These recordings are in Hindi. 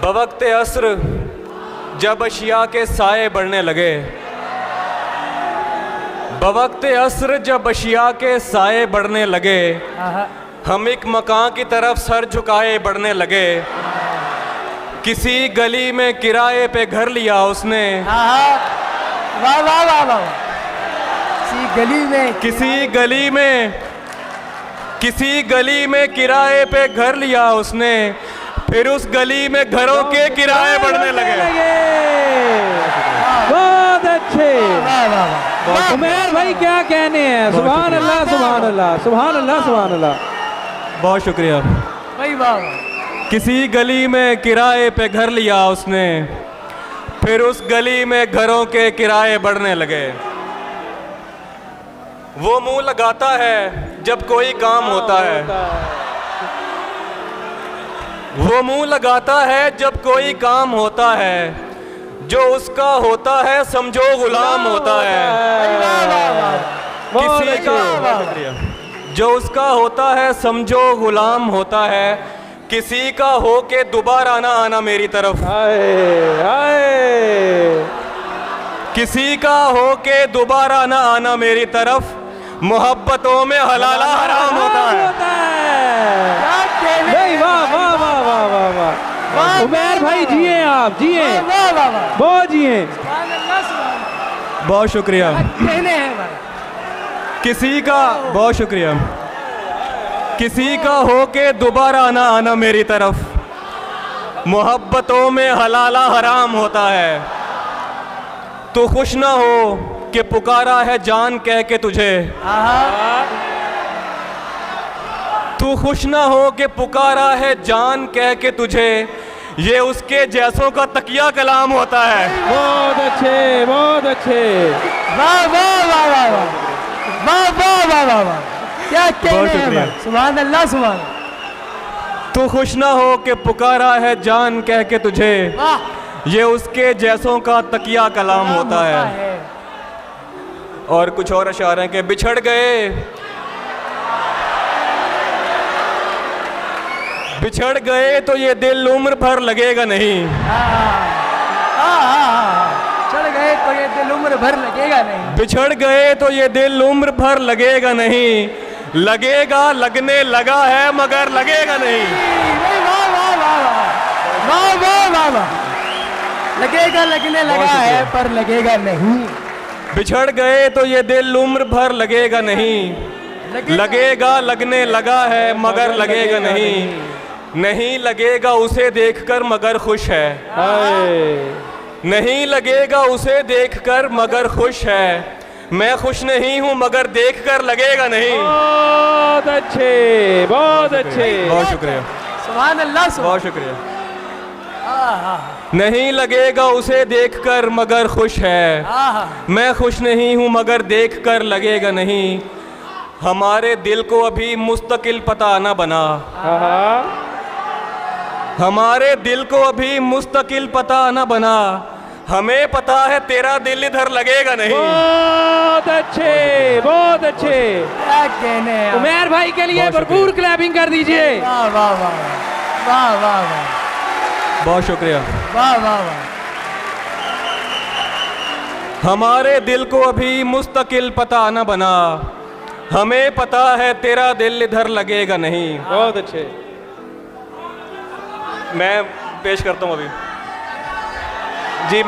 बवक्ते अस्र जब अशिया के साए बढ़ने लगे, बवक्ते अस्र जब अशिया के साए बढ़ने लगे, हम एक मकान की तरफ सर झुकाए बढ़ने लगे। किसी गली में किराए पे घर लिया उसने, वाह वाह वाह वाह। किसी गली में किराए पे घर लिया उसने, फिर उस गली में घरों के किराए बढ़ने लगे। बहुत अच्छे। उमैर भाई क्या कहने हैं, सुभान अल्लाह सुभान अल्लाह सुभान अल्लाह सुभान अल्लाह। बहुत शुक्रिया भाई वाह। किसी गली में किराए पे घर लिया उसने, फिर उस गली में घरों के किराए बढ़ने लगे। वो मुंह लगाता है जब कोई काम होता है, वो मुंह लगाता है जब कोई काम होता है, जो उसका होता है समझो गुलाम होता है। किसी का जो उसका होता है समझो गुलाम होता है, किसी का हो के दोबारा ना आना मेरी तरफ। किसी का हो के दोबारा ना आना मेरी तरफ, मोहब्बतों में हलाला हराम होता है। वाह वाह वाह वाह वाह वाह। उमैर भाई जिए, आप जिए, बहुत जिए। बहुत शुक्रिया। किसी का बहुत शुक्रिया। किसी का हो के दोबारा ना आना मेरी तरफ, मोहब्बतों में हलाला हराम होता है। तो खुश ना हो कि पुकारा है जान कह के तुझे, तू खुश ना हो कि पुकारा है जान कह के तुझे, ये उसके जैसों का तकिया कलाम होता है। बहुत अच्छे बहुत अच्छे। वाह वाह वाह वाह वाह वाह वाह वाह वाह। क्या कहने हैं, सुभान अल्लाह सुभान। तू खुश ना हो कि पुकारा है जान कह के तुझे, ये उसके जैसों का तकिया कलाम होता है। और कुछ और अशार हैं कि बिछड़ गए, बिछड़ गए तो ये दिल उम्र भर लगेगा नहीं। चढ़ गए तो ये दिल उम्र भर लगेगा नहीं। बिछड़ गए तो ये दिल उम्र भर लगेगा नहीं, लगेगा लगने लगा है मगर लगेगा नहीं। वाह वाह वाह वाह वाह वाह वाह। लगेगा लगने लगा है पर लगेगा नहीं। बिछड़ गए तो ये दिल उम्र भर लगेगा नहीं, लगेगा लगने लगा है मगर लगेगा नहीं। नहीं लगेगा उसे देखकर मगर खुश है, नहीं लगेगा उसे देखकर मगर खुश है। मैं खुश नहीं हूँ मगर देखकर लगेगा नहीं। बहुत अच्छे बहुत अच्छे। बहुत शुक्रिया। सुभान अल्लाह। बहुत शुक्रिया। नहीं लगेगा उसे देखकर मगर खुश है, मैं खुश नहीं हूँ मगर देखकर लगेगा नहीं। हमारे दिल को अभी मुस्तकिल पता न बना, हमारे दिल को अभी मुस्तकिल पता न बना, हमें पता है तेरा दिल इधर लगेगा नहीं। बहुत अच्छे बहुत अच्छे। क्या कहने हैं। उमैर भाई के लिए भरपूर क्लैपिंग कर दीजिए। वाह वाह वाह वाह वाह वाह। बहुत शुक्रिया। वाह वाह वाह। हमारे दिल को अभी मुस्तकिल पता न बना, हमें पता है तेरा दिल इधर लगेगा नहीं। बहुत अच्छे। मैं पेश करता हूँ अभी जी।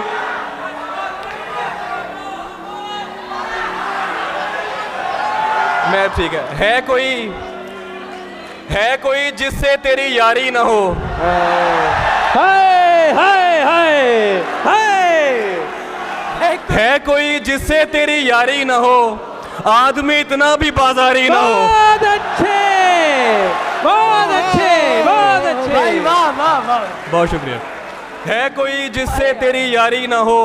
मैं ठीक है कोई जिससे तेरी यारी ना हो। हाय हाय हाय हाय। है कोई जिससे तेरी यारी ना हो, आदमी इतना भी बाजारी ना हो। बहुत अच्छे बहुत अच्छे बहुत अच्छे। भाई वाह वाह वाह। बहुत शुक्रिया। है कोई जिससे तेरी यारी ना हो,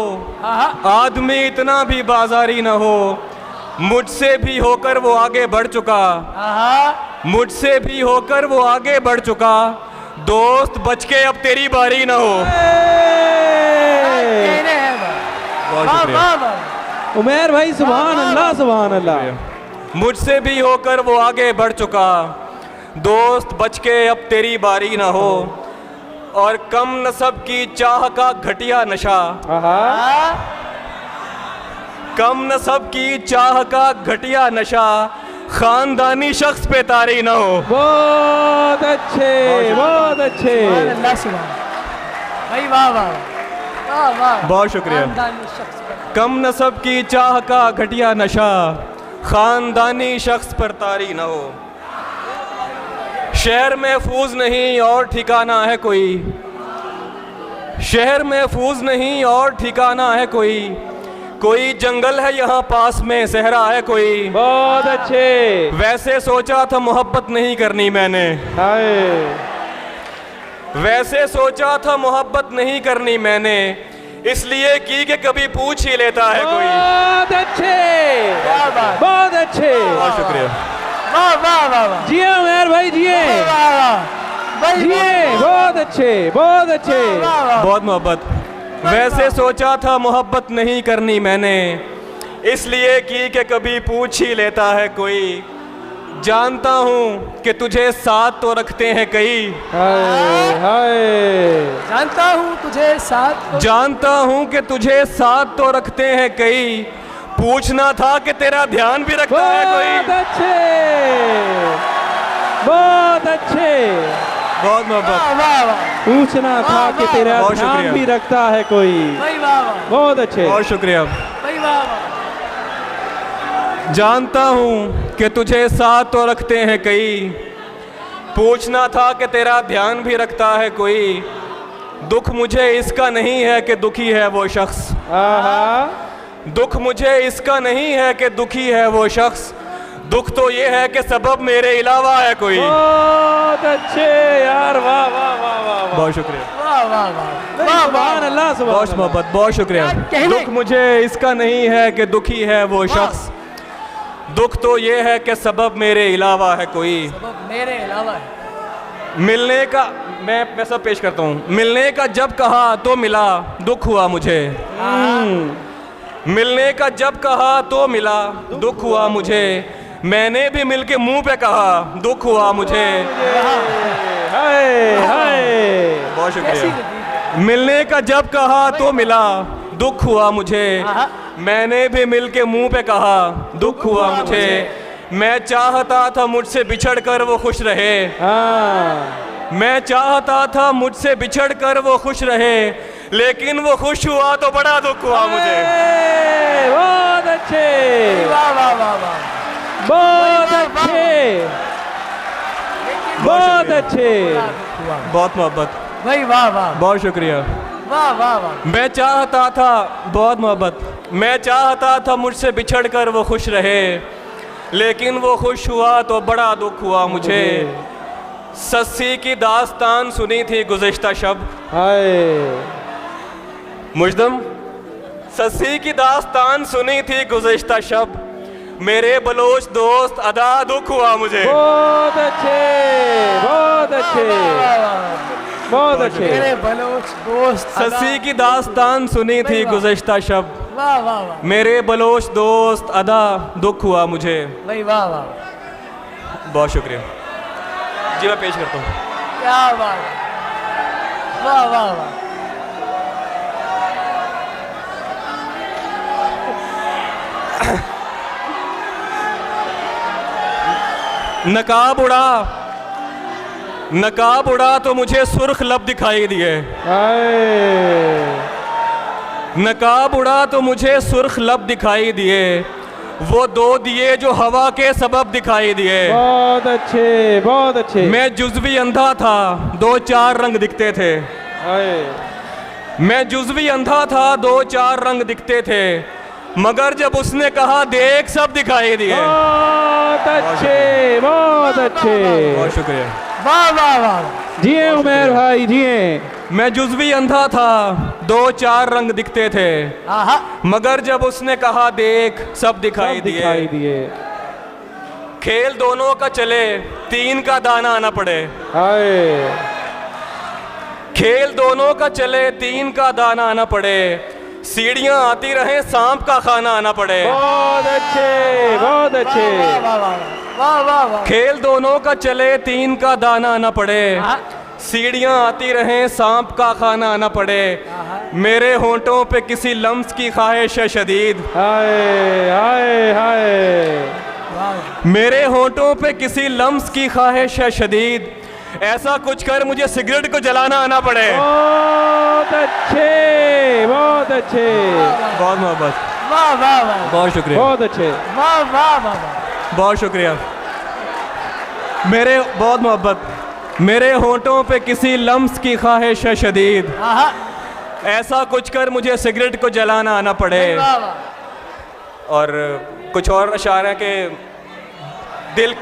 आदमी इतना भी बाजारी ना हो। मुझसे भी होकर वो आगे बढ़ चुका, मुझसे भी होकर वो आगे बढ़ चुका, दोस्त बच के अब तेरी बारी ना हो। उमैर भाई सुभान अल्लाह सुभान अल्लाह। मुझसे भी होकर वो आगे बढ़ चुका, दोस्त बच के अब तेरी बारी ना हो। और कम नस्ब की चाह का घटिया नशा, आहा कम नस्ब की चाह का घटिया नशा, खानदानी शख्स पे तारी ना हो। बहुत अच्छे, बहुत अच्छे। सुभान अल्लाह, सुभान भाई, वाह वाह वाह वाह। बहुत शुक्रिया। खानदानी शख्स पर। कम नस्ब की चाह का घटिया नशा, खानदानी शख्स पर तारी ना हो। शहर महफूज नहीं और ठिकाना है कोई, शहर महफूज नहीं और ठिकाना है कोई, कोई जंगल है यहाँ पास में सहरा है कोई। बहुत अच्छे। वैसे सोचा था मोहब्बत नहीं करनी मैंने, हाय वैसे सोचा था मोहब्बत नहीं करनी मैंने, इसलिए की कि कभी पूछ ही लेता है कोई। बहुत अच्छे, क्या बात। बहुत अच्छे। बहुत शुक्रिया। वाह वाह वाह वाह जिए उमर भाई, जिए वाह वाह भाई, जिए। बहुत अच्छे, बहुत अच्छे। वाह वाह। बहुत मोहब्बत। वैसे सोचा था मोहब्बत नहीं करनी मैंने, इसलिए की कि कभी पूछ ही लेता है कोई। जानता हूँ कि तुझे साथ तो रखते हैं कई, हाय हाय। जानता हूँ तुझे साथ, जानता हूँ कि तुझे साथ तो रखते हैं कई, पूछना था कि तेरा ध्यान भी रखता है बहुत कोई। अच्छे, बहुत अच्छे। बहुत मोहब्बत। वाह वाह वाह पूछना था कि तेरा बहुत ध्यान शुक्रिया। भी रखता है कोई। भाई, वाह वाह बहुत अच्छे। बहुत शुक्रिया। भाई, वाह वाह। जानता हूँ कि तुझे साथ तो रखते हैं कई, पूछना था कि तेरा ध्यान भी रखता है कोई। दुख मुझे इसका नहीं है कि दुखी है वो शख्स, आहा दुख मुझे इसका नहीं है कि दुखी है वो शख्स, दुख तो ये है कि सबब मेरे अलावा है कोई। बहुत अच्छे यार, वाह वाह वाह वाह वाह। बहुत शुक्रिया। वाह वाह वाह वाह सुभान अल्लाह, सुभान बहुत अल्लाह। मोहब्बत। बहुत शुक्रिया। कहने- दुख मुझे इसका नहीं है कि दुखी है वो शख्स, दुख तो ये है कि सबब मेरे अलावा है कोई। सबब मेरे अलावा है। मिलने का मैं सब पेश करता हूँ। मिलने का जब कहा तो मिला, दुख हुआ मुझे। मिलने का जब कहा तो मिला, दुख हुआ मुझे। मैंने भी मिलके मुंह पे कहा, दुख हुआ मुझे। हाय हाय। बहुत कैसी शुक्रिया। लगी? मिलने का जब कहा तो मिला, दुख हुआ मुझे। आहा। मैंने भी मिलके मुंह पे कहा, दुख हुआ मुझे। मैं चाहता था मुझसे बिछड़ कर वो खुश रहे, हाँ मैं चाहता था मुझसे बिछड़ कर वो खुश रहे, लेकिन वो खुश हुआ तो बड़ा दुख हुआ मुझे। बहुत अच्छे, वाह वाह वाह वाह। बहुत अच्छे, बहुत अच्छे। बहुत मोहब्बत। भाई, वाह वाह बहुत शुक्रिया। वाह वाह वाह। मैं चाहता था, बहुत मोहब्बत। मैं चाहता था मुझसे बिछड़ कर वो खुश रहे, लेकिन वो खुश हुआ तो बड़ा दुख हुआ मुझे। सस्सी की दास्तान सुनी थी गुज़िश्ता शब, हाय मुजदम। सस्सी की दास्तान सुनी थी गुज़िश्ता शब, मेरे बलोच दोस्त अदा दुख हुआ मुझे। बहुत अच्छे, बहुत अच्छे, बहुत अच्छे। मेरे बलोच दोस्त सस्सी की दास्तान सुनी थी गुज़िश्ता शब, वाह वाह वाह। मेरे बलोच दोस्त अदा दुख हुआ मुझे। भाई, वाह वाह। बहुत शुक्रिया जी। मैं पेश करता हूँ। क्या बात। वाह वाह वाह। नकाब उड़ा, नकाब उड़ा तो मुझे सुर्ख लब दिखाई दिए। हाय नकाब उड़ा तो मुझे सुर्ख लब दिखाई दिए, वो दो दिए जो हवा के सबब दिखाई दिए। बहुत अच्छे, बहुत अच्छे। मैं जुज़वी अंधा था, दो चार रंग दिखते थे। हाय मैं जुज़वी अंधा था, दो चार रंग दिखते थे, मगर जब उसने कहा देख सब दिखाई दिए। बहुत अच्छे, बहुत अच्छे। बहुत शुक्रिया। वाह वाह वाह। जिए उमेर भाई, जिए। मैं जुज़वी अंधा था, दो चार रंग दिखते थे, आहा। मगर जब उसने कहा देख सब दिखाई दिखाई दिए। दिए। खेल दोनों का चले, तीन का दाना आना पड़े। हाय खेल दोनों का चले, तीन का दाना आना पड़े, सीढ़ियां आती रहे, सांप का खाना आना पड़े। बहुत अच्छे, बहुत अच्छे। वाह वाह वाह वाह वाह वाह। खेल दोनों का चले, तीन का दाना आना पड़े, हाँ। सीढ़ियाँ आती रहें सांप का खाना न पड़े, मेरे होंठों पे किसी लम्स की ख्वाहिश है शदीद। हाय हाय हाय। मेरे होंठों पे किसी लम्स की ख्वाहिश है शदीद, ऐसा कुछ कर मुझे सिगरेट को जलाना आना पड़े। बहुत अच्छे, बहुत अच्छे, बहुत मोहब्बत, वाह वाह वाह, बहुत शुक्रिया, बहुत अच्छे। वाह वाह वाह वाह। बहुत शुक्रिया। मेरे बहुत मोहब्बत। मेरे होंठों पे किसी लम्स की ख्वाहिश है शदीद, आहा, ऐसा कुछ कर मुझे सिगरेट को जलाना आना पड़े। वाह वाह। और कुछ और अशार हैं कि दिल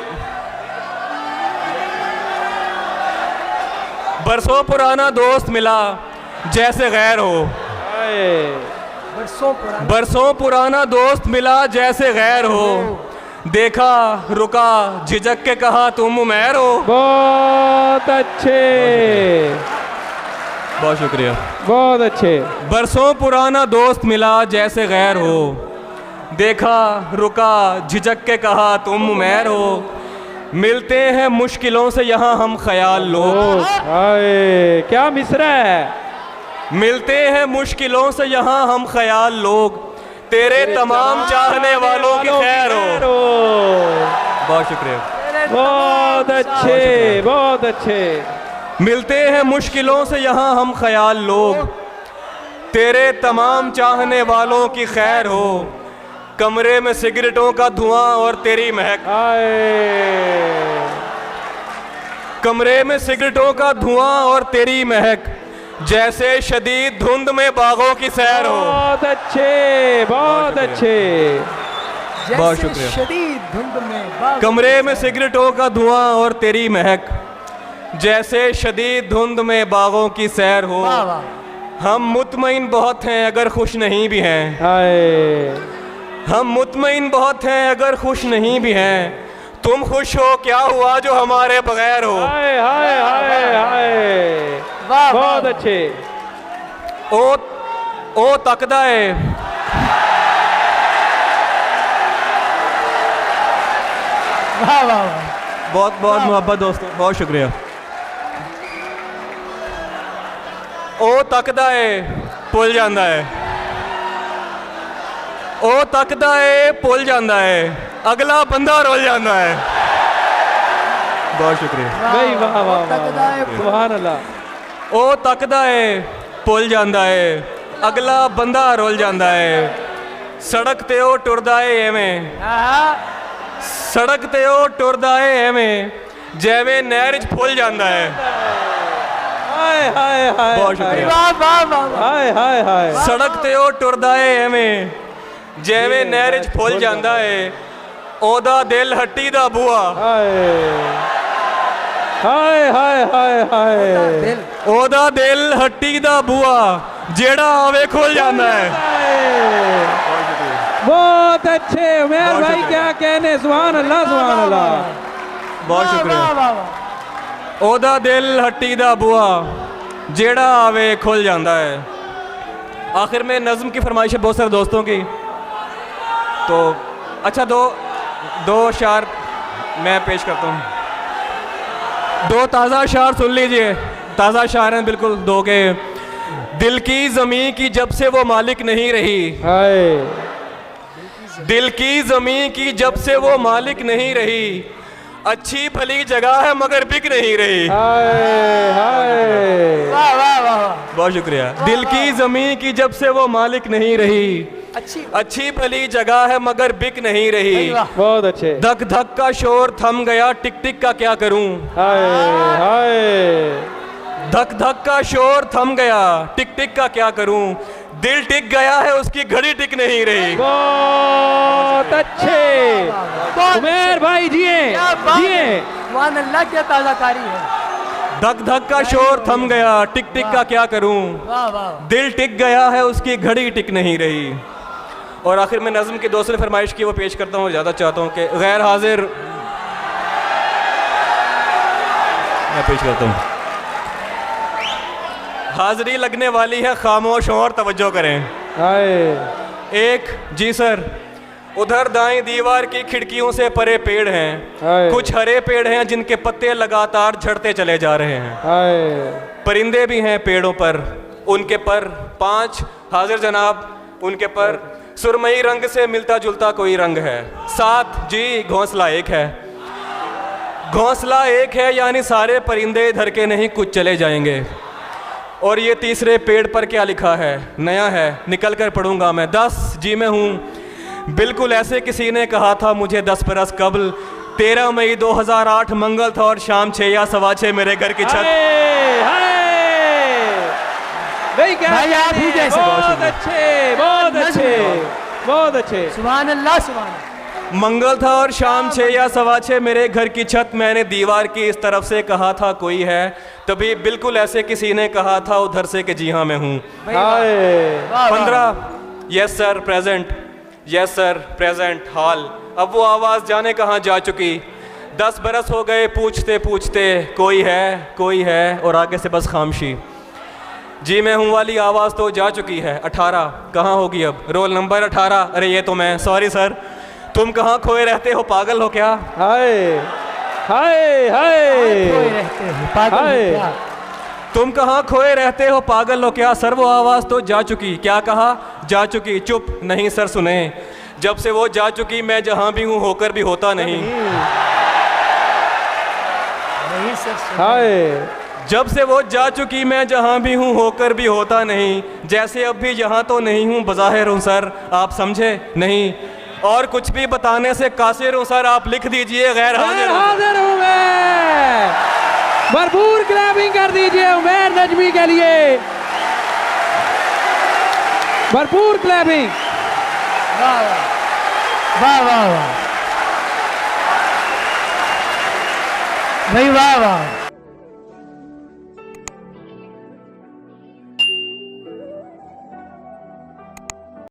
बरसों पुराना दोस्त मिला जैसे गैर हो, हाय। बरसों पुराना दोस्त मिला जैसे गैर हो, देखा रुका झिझक के कहा तुम उमैर हो। बहुत अच्छे, बहुत शुक्रिया। बहुत अच्छे। बरसों पुराना दोस्त मिला जैसे गैर हो, देखा रुका झिझक के कहा तुम उमैर हो, मिलते हैं मुश्किलों से यहाँ हम ख्याल लोग। हाय क्या मिसरा है। मिलते हैं मुश्किलों से यहाँ हम ख्याल लोग, तेरे तमाम चाहने वालों की खैर हो। बहुत शुक्रिया। बहुत अच्छे, बहुत अच्छे। मिलते हैं मुश्किलों से यहाँ हम ख्याल लोग, तेरे तमाम चाहने वालों की खैर हो, कमरे में सिगरेटों का धुआं और तेरी महक। कमरे में सिगरेटों का धुआं और तेरी महक, जैसे शदीद धुंध में बागों की सैर हो। बहुत अच्छे, बहुत अच्छे। बहुत जैसे शुक्रिया। शदीद धुंध में बाग। कमरे में सिगरेटों का धुआं और तेरी महक, जैसे शदीद धुंध में बागों की सैर हो। वाह वाह। हम मुतमईन बहुत हैं अगर खुश नहीं भी हैं, हाय। हम मुतमईन बहुत हैं अगर खुश नहीं भी हैं, तुम खुश हो क्या हुआ जो हमारे बगैर हो। हाय हाय हाय हाय। वाह बहुत वाह। अच्छे। ओ तकदा है, वाह वाह वाह। बहुत बहुत मोहब्बत दोस्तों, बहुत शुक्रिया। ओ तकदा है भुल जांदा है, ओ तकदा है भुल जांदा है, अगला बंदा रोल जांदा है। बहुत शुक्रिया। भाई वाह वाह वाह, तकदा है। सुभान अल्लाह। ओ तकदा है भुल जांदा है, अगला बंदा रोल जांदा है, सड़क ते ओ टुरदा है एवें, आहा, सड़क ते ओ टुरदा है एवें, जैवें नहर च फुल जांदा है। हाय हाय हाय। बहुत शुक्रिया। वाह वाह वाह वाह। हाय हाय हाय। सड़क ते ओ टुरदा है एवें, जैवें नहर च फुल जांदा है, ओदा दिल हट्टी दा बुआ। हाय हाय हाय हाय हाय। दिल। ओदा दिल हट्टी दा बुआ, जेड़ा आवे खुल जांदा है। बहुत अच्छे उमेर बहुत भाई, शुक्रिया। क्या कहने। सुभान अल्लाह, सुभान अल्लाह। बहुत वाह शुक्रिया। वाह वाह। ओदा दिल हट्टी दा बुआ, जेड़ा आवे खुल जांदा है। आखिर में नज़्म की फरमाइश है बहुत सारे दोस्तों की, तो अच्छा दो शार मैं पेश करता हूँ। दो ताज़ा शार सुन लीजिए, ताज़ा शार हैं बिल्कुल दो के। दिल की ज़मीं की जब से वो मालिक नहीं रही, हाय दिल की ज़मीं की जब से वो मालिक नहीं रही, अच्छी भली जगह है मगर बिक नहीं रही। हाय हाय। वाह वाह वाह वाह। बहुत शुक्रिया। दिल की ज़मीं की जब से वो मालिक नहीं रही, अच्छी। अच्छी भली जगह है मगर बिक नहीं रही, वाह। बहुत अच्छे। धक धक का शोर थम गया टिक टिक का क्या करूं, हाय हाय। धक धक का शोर थम गया टिक टिक का क्या करूं, दिल टिक गया है उसकी घड़ी टिक नहीं रही। बहुत अच्छे उमेर भाई, जिए क्या बात जिए। है। सुभान अल्लाह, क्या ताज़ाकारी है। धक धक का शोर थम गया टिक टिक का क्या करूं, वाह वाह। दिल टिक गया है उसकी घड़ी टिक नहीं रही। और आखिर में नज़्म की दोस्त ने फरमाइश की, वो पेश करता हूँ। ज़्यादा चाहता हूँ कि गैर हाजिर मैं पेश करता हूँ। हाजिरी लगने वाली है खामोश और तवज्जो करें। हाय। एक जी सर, उधर दाएं दीवार की खिड़कियों से परे पेड़ हैं, हाय। कुछ हरे पेड़ हैं जिनके पत्ते लगातार झड़ते चले जा रहे हैं। हाय परिंदे भी हैं पेड़ों पर, उनके पर 5 हाजिर जनाब, उनके पर सुरमई रंग से मिलता जुलता कोई रंग है। 7 जी घोंसला एक है। घोंसला एक है यानी सारे परिंदे इधर के नहीं, कुछ चले जाएंगे। और ये तीसरे पेड़ पर क्या लिखा है? नया है, निकल कर पढ़ूंगा मैं। 10 जी मैं हूँ, बिल्कुल ऐसे किसी ने कहा था मुझे 10 बरस कबल। 13 मई 2008 मंगल था और शाम 6 या 6:15 मेरे घर की छत। हाय, हाय। भाई क्या भाई आप कहने ही हैं? जैसे। बहुत अच्छे, बहुत अच्छे, बहुत अच्छे। सुभान अल्लाह, सुभान अल्लाह। मंगल था और शाम 6 या 6:15 मेरे घर की छत। मैंने दीवार की इस तरफ से कहा था कोई है, तभी बिल्कुल ऐसे किसी ने कहा था उधर से कि जी हाँ मैं हूँ। हाय 15 yes sir present, yes sir present hall. अब वो आवाज़ जाने कहाँ जा चुकी। 10 बरस हो गए पूछते पूछते कोई है, कोई है, और आगे से बस खामोशी। जी मैं हूँ वाली आवाज़ तो जा चुकी है। 18 कहाँ होगी अब? Roll number 18। अरे ये तो मैं, सॉरी सर। तुम कहाँ खोए रहते हो, पागल हो क्या? हाय हाय हाय कोई रहते हैं, पागल हो हाय। क्या? तुम कहाँ खोए रहते हो, पागल हो क्या? सर वो आवाज़ तो जा चुकी। क्या कहा? जा चुकी। चुप। नहीं सर सुने, जब से वो जा चुकी मैं जहाँ भी हूँ होकर भी होता नहीं। नहीं सर, सुनो। हाय जब से वो जा चुकी मैं जहाँ भी हूँ होकर भी होता नहीं। जैसे अब भी यहाँ तो नहीं हूँ, बज़ाहिर हूँ सर, आप समझे नहीं। और कुछ भी बताने से कासिर हूँ सर, आप लिख दीजिए गैर हाजिर हूँ। हाजिर हूँ मैं। भरपूर क्लैपिंग कर दीजिए उमैर नजमी के लिए, भरपूर क्लैपिंग। वाह वाह वाह वाह वाह भाई, वाह वाह।